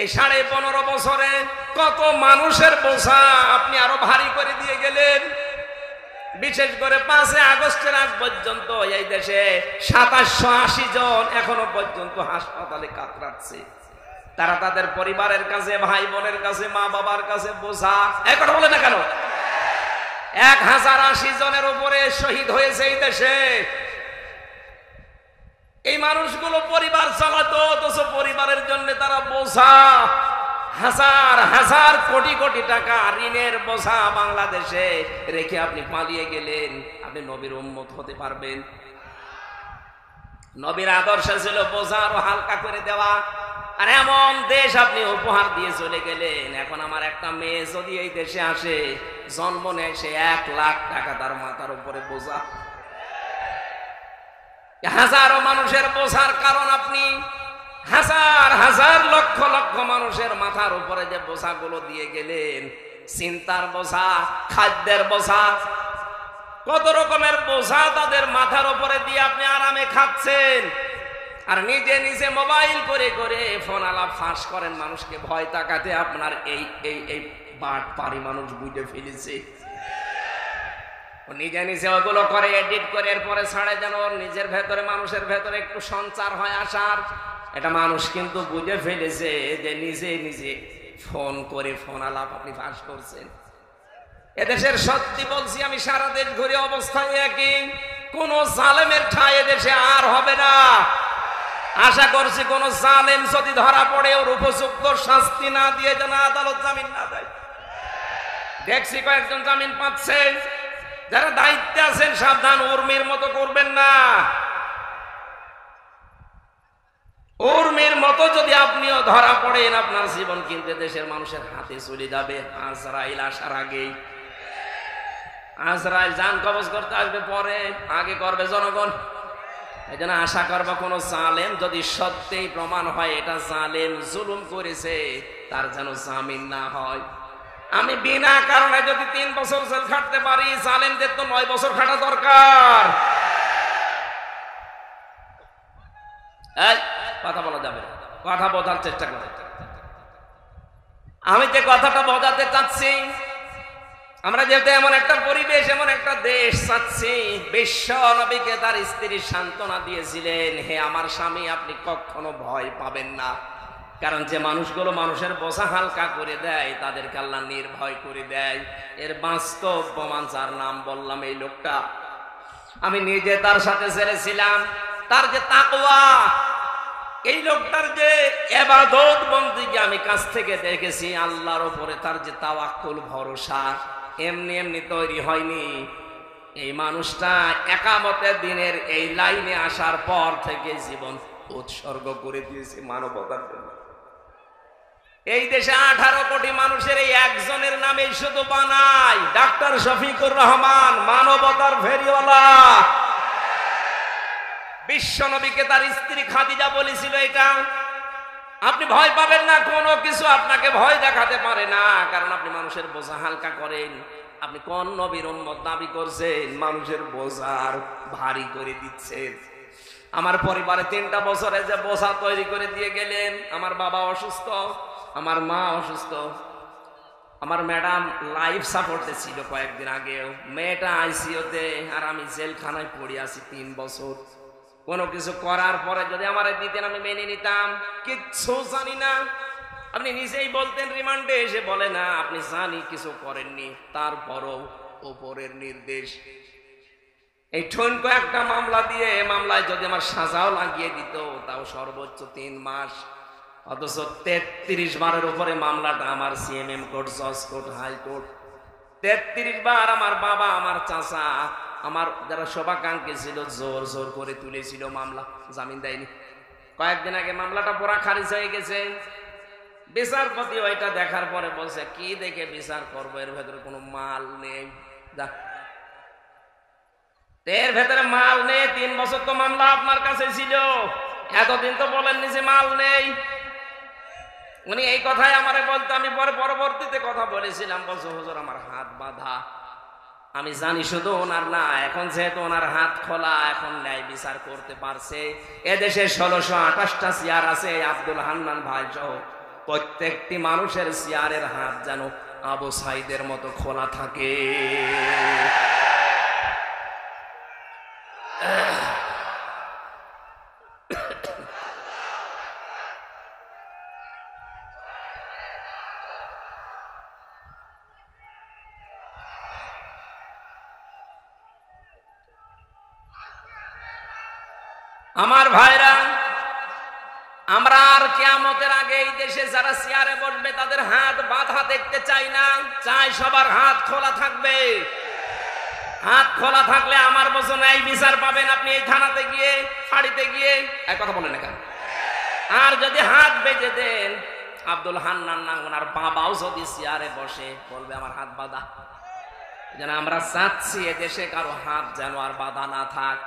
S1: এই 15.5 বছরে কত মানুষের বোঝা আপনি আরো ভারী করে দিয়ে গেলেন। বিশেষ করে 5 আগস্টের আগ পর্যন্ত এই দেশে 2780 জন এখনো পর্যন্ত হাসপাতালে কাতরাচ্ছে। তারা তাদের পরিবারের কাছে, ভাই বোনের কাছে, মা বাবার কাছে বোঝা। এই কথা বলে না কেন? 1080 জনের উপরে শহীদ হয়েছে এই দেশে। এই মানুষগুলো পরিবার চালাতো, অথচ পরিবারের জন্য তারা বোঝা। হাজার হাজার কোটি কোটি টাকা ঋণের বোঝা বাংলাদেশে রেখে আপনি পালিয়ে গেলেন। আপনি নবীর উম্মত হতে পারবেন? নবীর আদর্শ ছিল বোঝা আরো হালকা করে দেওয়া। আর এমন দেশ আপনি উপহার দিয়ে চলে গেলেন। এখন আমার একটা মেয়ে যদি এই দেশে আসে, জন্ম নেয়, সে 1 লাখ টাকা তার মাথার উপরে বোঝা। হাজারো মানুষের বোঝার কারণ আপনি হাজার হাজার লক্ষ লক্ষ মানুষের মাথার উপরে যে বোঝাগুলো দিয়ে গেলেন, চিন্তার বোঝা, খাদ্যের বোঝা, কত রকমের বোঝা তাদের মাথার উপরে দিয়ে আপনি আরামে খাচ্ছেন। আর নিজে নিজে মোবাইল করে করে ফোন আলাপ ফাঁস করেন মানুষকে ভয় তাকাতে। আপনার এই এই এই বাট পারি মানুষ বুঝে ফেলেছে। নিজে নিজে ওগুলো করে এডিট করে এরপরে ছাড়ে যেন নিজের ভেতরে, মানুষের ভেতরে একটু সঞ্চার হয় আসার। এটা মানুষ কিন্তু বুঝে ফেলেছে যে নিজে নিজে ফোন করে ফোন আলাপ আপনি ফাঁস করছেন। এদেশের সত্যি বলছি আমি, সারা দেশ ঘুরে অবস্থায় একই। কোন জালেমের ঠাঁই এদেশে আর হবে না। আশা করছি কোন জালেম যদি ধরা পড়ে ওর উপযুক্ত শাস্তি না দিয়ে যেন আদালত জামিন না দেয়। দেখছি কয়েকজন জামিন পাচ্ছেন। যারা দায়িত্বে আছেন সাবধান, উর্মির মতো করবেন না। উর্মির মতো যদি আপনিও ধরা পড়েন, আপনার জীবন কিন্তু দেশের মানুষের হাতে চলে যাবে আজরাইল আসার আগেই। আজরাইল জান কবজ করতে আসবে পরে, আগে করবে জনগণ। এই জন্য আশা করবো কোন জালেম যদি সত্যিই প্রমাণ হয় এটা জালেম জুলুম করেছে, তার যেন জামিন না হয়। আমি বিনা কারণে যদি 3 বছর জেল খাটতে পারি, জালেমদের তো 9 বছর খাটা দরকার। এই কথা বলা যাবে না, কথা বোঝার চেষ্টা করে। আমি যে কথাটা বোঝাতে চাচ্ছি, আমরা যেহেতু এমন একটা পরিবেশ, এমন একটা দেশ চাচ্ছি, বিশ্ব নবীকে তার স্ত্রী সান্ত্বনা দিয়েছিলেন, হে আমার স্বামী, আপনি কখনো ভয় পাবেন না, কারণ যে মানুষগুলো মানুষের বোঝা হালকা করে দেয় তাদেরকে আল্লাহ নির্ভয় করে দেয়। এর বাস্তব প্রমাণ, যার নাম বললাম, এই লোকটা। আমি নিজে তার সাথে ছেড়েছিলাম, তার যে তাকওয়া, এই লোকটার যে ইবাদত বন্দেগী আমি কাছ থেকে দেখেছি, আল্লাহর উপরে তার যে তাওয়াক্কুল, ভরসা, এমনি এমনি তৈরি হয়নি। এই মানুষটা একামতের দিনের এই লাইনে আসার পর থেকে জীবন উৎসর্গ করে দিয়েছে মানবতার জন্য। এই দেশে 18 কোটি মানুষের এই একজনের নামে শুধু বানায়, ডাক্তার শফিকুর রহমান, মানবতার ফেরিওয়ালা। বিশ্ব নবীকে তার স্ত্রী খাদিজা বলেছিল এটা। আপনি ভয় পাবেন না, কোনো কিছু আপনাকে ভয় দেখাতে পারে না, কারণ আপনি মানুষের বোঝা হালকা করেন। আপনি কোন নবীর উম্মত দাবি করছেন, মানুষের বোঝার ভারী করে দিচ্ছেন। আমার পরিবারে 3টা বছরে যে বোঝা তৈরি করে দিয়ে গেলেন, আমার বাবা অসুস্থ, আমার মা অসুস্থ, আমার ম্যাডাম লাইফ সাপোর্টে ছিল কয়েকদিন আগেও, মেয়েটা আইসিইউতে, আর আমি জেলখানায় পড়ে আছি 3 বছর। কোনো কিছু করার পরে যদি আমার দিতেন, আমি মেনে নিতাম, কিচ্ছু জানি না। আপনি নিজেই বলতেন রিমান্ডে এসে, বলে না আপনি জানি কিছু করেননি, তারপরও উপরের নির্দেশ। এই ঠনকো একটা মামলা দিয়ে, মামলায় যদি আমার সাজাও লাগিয়ে দিত, তাও সর্বোচ্চ 3 মাস। অথচ 33 বারের উপরে মামলাটা আমার সিএমএম কোর্ট, জজ কোর্ট, হাইকোর্ট, 33 বার আমার বাবা, আমার চাচা, আমার যারা শোভাকাঙ্ক্ষী ছিল, জোর জোর করে তুলেছিল মামলা, জামিন দেয়নি। কয়েকদিন আগে মামলাটা পুরা খারিজ হয়ে গেছে। বিচারপতি ওইটা দেখার পরে বলছে, কি দেখে বিচার করবো, এর ভেতরে কোনো মাল নেই। এর ভেতরে মাল নেই, 3 বছর তো মামলা আপনার কাছে ছিল, এতদিন তো বলেননি যে মাল নেই। উনি এই কথাই আমারে বলতো, আমি পরে পরবর্তীতে কথা বলেছিলাম, বলছো হুজুর আমার হাত বাঁধা। আমি জানি শুধু ওনার না, এখন যেহেতু ওনার হাত খোলা, এখন ন্যায় বিচার করতে পারছে। এদেশে 1628টা চেয়ার আছে, আব্দুল হান্নান ভাই সহ প্রত্যেকটি মানুষের চেয়ারের হাত যেন আবু সাইদের মতো খোলা থাকে। আমার ভাইরা, আমরা আর কিয়ামতের আগে এই দেশে যারা চেয়ারে বসবে তাদের হাত বাঁধা দেখতে চাই না, চাই সবার হাত খোলা থাকবে। হাত খোলা থাকলে আমার বছর এই বিচার পাবেন আপনি, এই থানাতে গিয়ে, ফাঁড়িতে গিয়ে। এক কথা বলেন না কেন? আর যদি হাত বেঁধে দেন, আব্দুল হান্নান না ওনার বাবাও যদি চেয়ারে বসে, বলবে আমার হাত বাঁধা। যেন আমরা চাচ্ছি এদেশে কারো হাত যেন আর বাঁধা না থাক।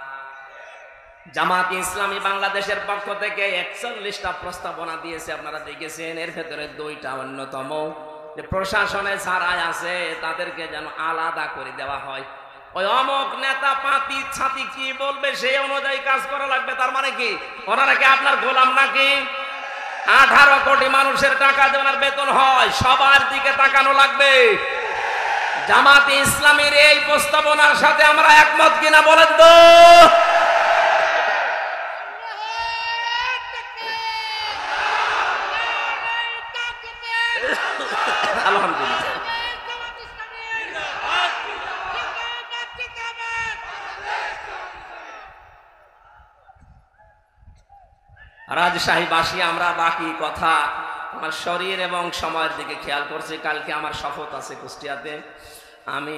S1: জামাত ইসলামী বাংলাদেশের পক্ষ থেকে 41টা প্রস্তাবনা দিয়েছে, আপনারা দেখেছেন। এর ভেতরে 2টা অন্যতম, যে প্রশাসনে যারা আছে তাদেরকে যেন আলাদা করে দেওয়া হয়। ওই অমক নেতা পাতি ছাতি কি বলবে সেই অনুযায়ী কাজ করা লাগবে। তার মানে কি, ওনারা কি আপনার গোলাম নাকি? 18 কোটি মানুষের টাকা দিয়ে ওনার বেতন হয়, সবার দিকে তাকানো লাগবে। জামাত ইসলামীর এই প্রস্তাবনার সাথে আমরা একমত কিনা বলেন তো? আলহামদুলিল্লাহ। রাজশাহীবাসী আমরা বাকি কথা আমার শরীর এবং সময়ের দিকে খেয়াল করছি। কালকে আমার শপথ আছে কুষ্টিয়াতে, আমি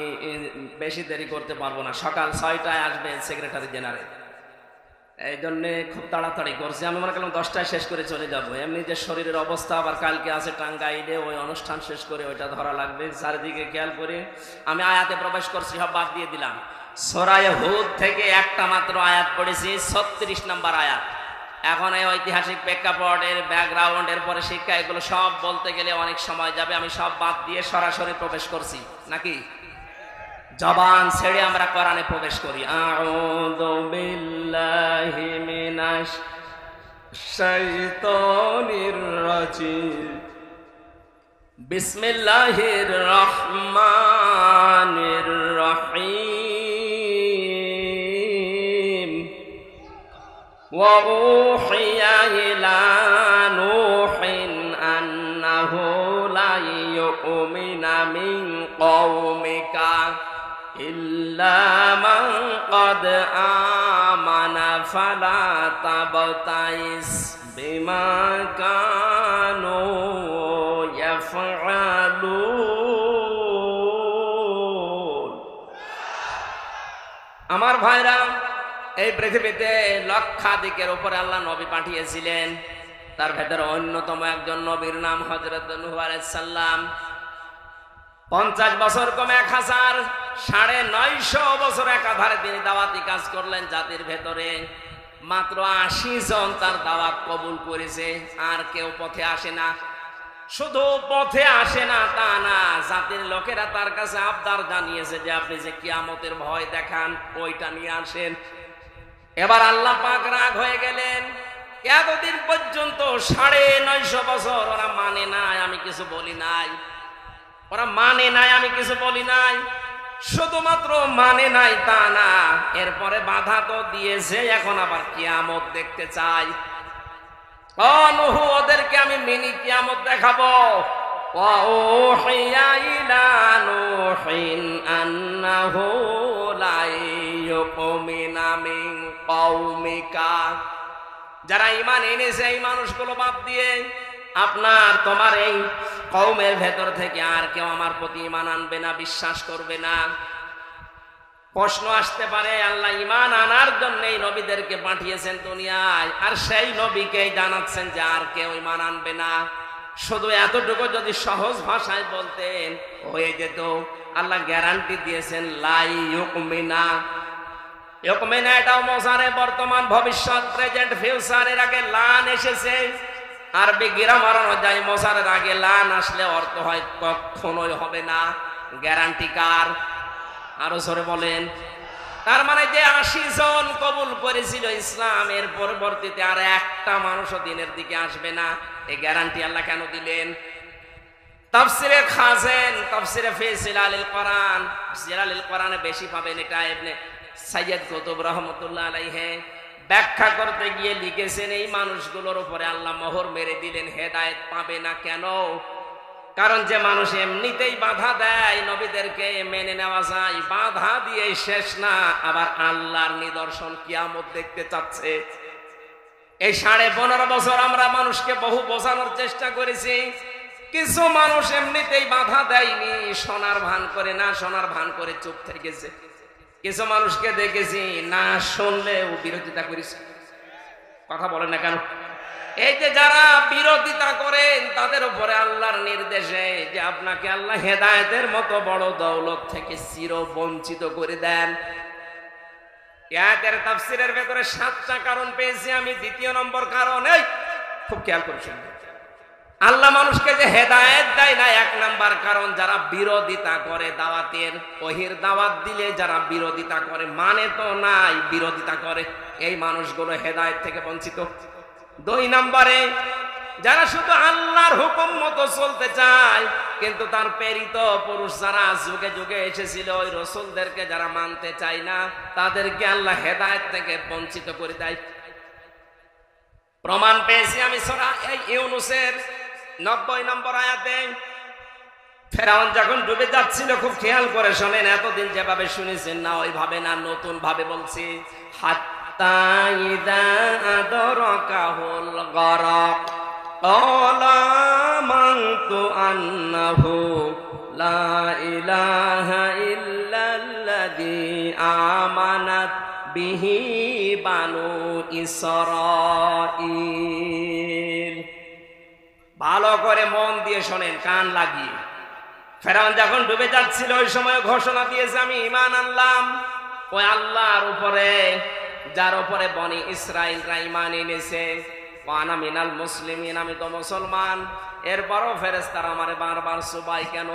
S1: বেশি দেরি করতে পারবো না। সকাল 6টায় আসবে সেক্রেটারি জেনারেল, এই জন্যে খুব তাড়াতাড়ি করছি। আমি মনে করলাম 10টায় শেষ করে চলে যাব। এমনি যে শরীরের অবস্থা, আবার কালকে আছে টাঙ্গাইলে, ওই অনুষ্ঠান শেষ করে ওইটা ধরা লাগবে। চারিদিকে খেয়াল করে আমি আয়াতে প্রবেশ করছি, সব বাদ দিয়ে দিলাম। সূরা হুদ থেকে একটা মাত্র আয়াত পড়েছি, 36 নম্বর আয়াত। এখন এই ঐতিহাসিক প্রেক্ষাপটের ব্যাকগ্রাউন্ডের পরে শিক্ষা এগুলো সব বলতে গেলে অনেক সময় যাবে, আমি সব বাদ দিয়ে সরাসরি প্রবেশ করছি নাকি, জবান ছেড়ে আমরা কোরআনে প্রবেশ করি। আউযু বিল্লাহি মিনাশ শাইতানির রাজিম, বিসমিল্লাহির রহমানির রহিম। ওয়া উহিয়া ইলা নূহিন আন্নাহু লা ইউমিনা মিন কওমিকা ইল্লা মান ক্বাদ আমানা ফালা তাবতাইস বিমা কানু ইয়াফআলুন। আমার ভাইরা, এই পৃথিবীতে লক্ষাধিকের উপরে আল্লাহ নবী পাঠিয়েছিলেন, তার ভেতরে অন্যতম একজন নবীর নাম হযরত নূহ আলাইহিস সালাম। 50 বছর কমে 1000, 950 বছর একাধারে তিনি দাওয়াতি কাজ করলেন জাতির ভেতরে। মাত্র 80 জন তার দাওয়াত কবুল করেছে, আর কেউ পথে আসে না। শুধু পথে আসে না তা না, জাতির লোকেরা তার কাছে আবদার জানিয়েছে যে আপনি যে কিয়ামতের ভয় দেখান ওইটা নিয়ে আসেন। এবার আল্লাহ পাক রাগ হয়ে গেলেন। এতদিন পর্যন্ত 950 বছর ওরা মানে নাই, আমি কিছু বলি নাই, ওরা মানে নাই, আমি কিছু বলি নাই। শুধুমাত্র মানে নাই তা না, এরপরে বাধা তো দিয়েছে, এখন আবার কিয়ামত দেখতে চাই। ও নূহ, ওদেরকে আমি মিনি কিয়ামত দেখাবো। ওয়া উহিয়া ইলা নূহিন আন্নাহু লা ইউমিনা মিন কওমিকা। যারা ঈমান এনেছে এই মানুষগুলো বাদ দিয়ে আপনার তোমার এই কওমের ভেতর থেকে আর কেউ আমার প্রতি ঈমান আনবে না, বিশ্বাস করবে না। প্রশ্ন আসতে পারে, আল্লাহ ঈমান আনার জন্য এই নবীদেরকে পাঠিয়েছেন দুনিয়ায়, আর সেই নবীকেই জানাচ্ছেন যে আর কেউ ঈমান আনবে না। শুধু এতটুকু যদি সহজ ভাষায় বলতেন হয়ে যেত। আল্লাহ গ্যারান্টি দিয়েছেন লা ইউমিনা। ইউমিনা এটাও মোজারে, বর্তমান ভবিষ্যৎ, প্রেজেন্ট ফিউচার। এর আগে লান এসেছে, আরবি গ্রামার অনুযায়ী মোজারের আগে লান আসলে অর্থ হয় কখনোই হবে না। গ্যারান্টি কার? আরো জোরে বলেন। তার মানে যে 80 জন কবুল করেছিল ইসলামের, পরবর্তীতে আর একটা মানুষও দিনের দিকে আসবে না, এই গ্যারান্টি আল্লাহ কেন দিলেন? তাফসিরে খাজেন, তাফসিরে ফি জিলালিল কোরআন, জিলালিল কোরআনে বেশি পাবেন এটা। ইবনে সাইয়্যিদ কুতুব রাহমাতুল্লাহ আলাইহি ব্যাখ্যা করতে গিয়ে লিখেছেন, এই মানুষগুলোর উপরে আল্লাহ মোহর মেরে দিলেন, হেদায়েত পাবে না। কেন? কারণ যে মানুষ এমনিতেই বাধা দেয় নবীদেরকে মেনে নেওয়া যায়, বাধা দিয়ে শেষ না, আবার আল্লাহর নিদর্শন কিয়ামত দেখতে চাচ্ছে। এই 15.5 বছর আমরা মানুষকে বহু বোঝানোর চেষ্টা করেছি। কিছু মানুষ এমনিতেই বাধা দেয়নি, শোনার ভান করে, না শোনার ভান করে চুপ থেকেছে। কিছু মানুষকে দেখেছি না শুনলেও বিরোধিতা করেছে। কথা বলেন না কেন? এই যে যারা বিরোধিতা করেন তাদের উপরে আল্লাহর নির্দেশে যে আপনাকে আল্লাহ হেদায়েতের মতো বড় দৌলত থেকে চির বঞ্চিত করে দেন। আয়াতের তাফসীরের ভেতরে 7টা কারণ পেয়েছি আমি। দ্বিতীয় নম্বর কারণ, এই খুব খেয়াল করে শুনবেন, আল্লাহ মানুষকে যে হেদায়েত দেয় না, 1 নাম্বার কারণ যারা বিরোধিতা করে দাওয়াতের, ওহির দাওয়াত দিলে যারা বিরোধিতা করে, মানে তো নাই, বিরোধিতা করে, এই মানুষগুলো হেদায়েত থেকে বঞ্চিত। 2 নম্বরে যারা শুধু আল্লাহর হুকুম মতো চলতে চায়, কিন্তু তার প্রেরিত পুরুষ যারা যুগে যুগে এসেছিল ওই রাসূলদেরকে যারা মানতে চায় না, তাদেরকে আল্লাহ হেদায়েত থেকে বঞ্চিত করে দেয়। প্রমাণ পেয়েছি আমি সূরা ইউনূসের 90 নম্বর আয়াতে। ফেরাউন যখন ডুবে যাচ্ছিল, খুব খেয়াল করে শোনেন, এতদিন যেভাবে শুনেছেন না ওইভাবে না, নতুন ভাবে বলছি। হাত্তা ইযা আদরাকাহুল গরক ক্বালা আমানতু আন্নাহু লা ইলাহা ইল্লাল্লাযী আমানাত বিহি বানু ইসরাঈল। ভালো করে মন দিয়ে শোনেন, কান লাগিয়ে। ফেরাউন যখন ডুবে যাচ্ছিল ওই সময় ঘোষণা দিয়েছে, আমি ঈমান আনলাম ওই আল্লাহর উপরে যার উপরে বনি ইসরাইলরা ঈমান এনেছে, ওয়ানা মিনাল মুসলিমিন, আমি তো মুসলমান। এরপরও ফেরেশতারা আমারে বারবার সুবাই কেন?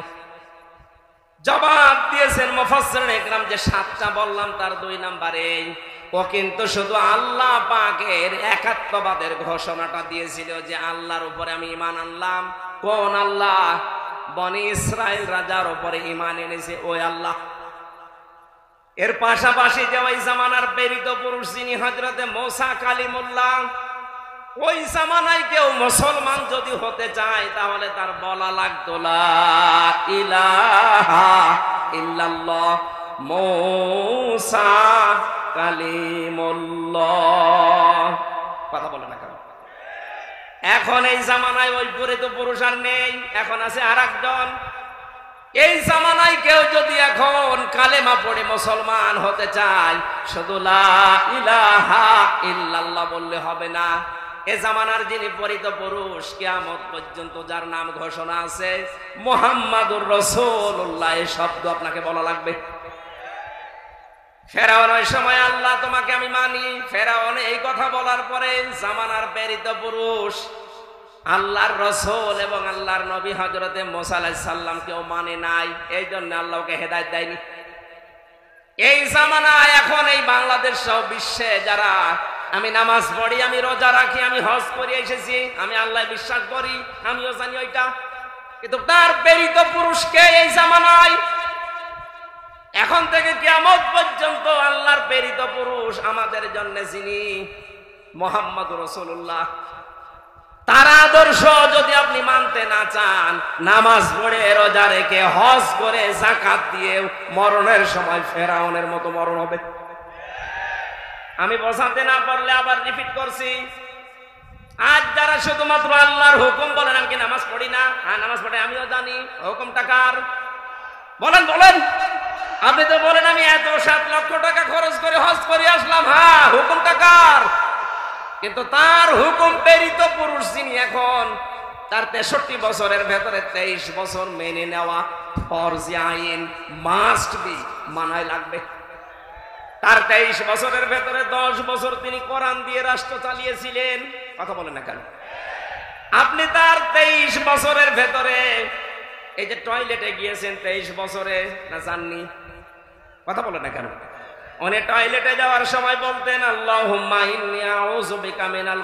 S1: জবাব দিয়েছেন মুফাসসিরিন ইকরাম যে 7টা বললাম তার 2 নম্বরে ও কিন্তু শুধু আল্লাহ পাকের একাত্মবাদের ঘোষণাটা দিয়েছিল যে আল্লাহর উপরে আমি ঈমান আনলাম। কোন আল্লাহ? বনি ইসরাইল রাজার উপরে ঈমান এনেছে ওই আল্লাহ। এর পাশাপাশি যে ওই জামানার প্রেরিত পুরুষ যিনি হযরতে মুসা কালিমুল্লাহ, ওই জামানায় কেউ মুসলমান যদি হতে চায় তাহলে তার বলা লাগতো লা ইলাহা ইল্লাল্লাহ মুসা কালিমুল্লাহ। কথা বলে না কেন? এখন এই জামানায় ওই প্রেরিত পুরুষ আর নেই, এখন আছে আরেকজন। এই জামানায় কেউ যদি এখন কালেমা পড়ে মুসলমান হতে চায়, শুধু লা ইলাহা ইল্লাল্লাহ বললে হবে না। এ জামানার যিনি পরিত পুরুষ, কিয়ামত পর্যন্ত যার নাম ঘোষণা আছে মুহাম্মাদুর রাসূলুল্লাহ, এই শব্দ আপনাকে বলা লাগবে। ফেরাউন ওই সময় আল্লাহ তোমাকে আমি মানি, ফেরাউন এই কথা বলার পরে জামানার প্রেরিত পুরুষ আল্লাহর রাসূল এবং আল্লাহর নবী হযরতে মুসা আলাইহিস সালাম কেউ মানে নাই, এই জন্য আল্লাহকে হেদায়েত দেয়নি। এই জামানায় এখন এই বাংলাদেশ সহ বিশ্বে যারা আমি নামাজ পড়ি, আমি রোজা রাখি, আমি হজ করে এসেছি, আমি আল্লাহ বিশ্বাস করি, আমিও জানি ওইটা, কিন্তু তার প্রেরিত পুরুষকে এই জামানায় এখন থেকে কিয়ামত পর্যন্ত আল্লাহর প্রেরিত পুরুষ আমাদের জন্য যিনি মুহাম্মদুর রাসূলুল্লাহ, তার আদর্শ যদি আপনি মানতে না চান, নামাজ পড়ে রোজা রেখে হজ করে যাকাত দিয়ে মরণের সময় ফেরাউনের মতো মরণ হবে। আমি বোঝাতে না পারলে আবার রিপিট করছি, আজ যারা শুধুমাত্র আল্লাহর হুকুম বলেন, আমি কি নামাজ পড়ি না? হ্যাঁ নামাজ পড়ে, আমিও জানি। হুকুমটা কার? বলেন বলেন। আপনি তো বলেন আমি এত 7 লক্ষ টাকা খরচ করে হজ করে আসলাম, হ্যাঁ হুকুমটা কার? কিন্তু তার হুকুম প্রেরিত পুরুষ যিনি এখন তার 63 বছরের ভেতরে 23 বছর মেনে নেওয়া ফরজ আইন, মাস্ট বি, মানায় লাগবে। তার 23 বছরের ভেতরে 10 বছর তিনি কোরআন দিয়ে রাষ্ট্র চালিয়েছিলেন। কথা বলেন না কেন? আপনি তার 23 বছরের ভেতরে এই যে টয়লেটে গিয়েছেন 23 বছরে, না জাননি? কথা বলেন না কেন? উনি টয়লেটে যাওয়ার সময় বলতেন আল্লাহুম্মা ইন্নী আউযু বিকা মিনাল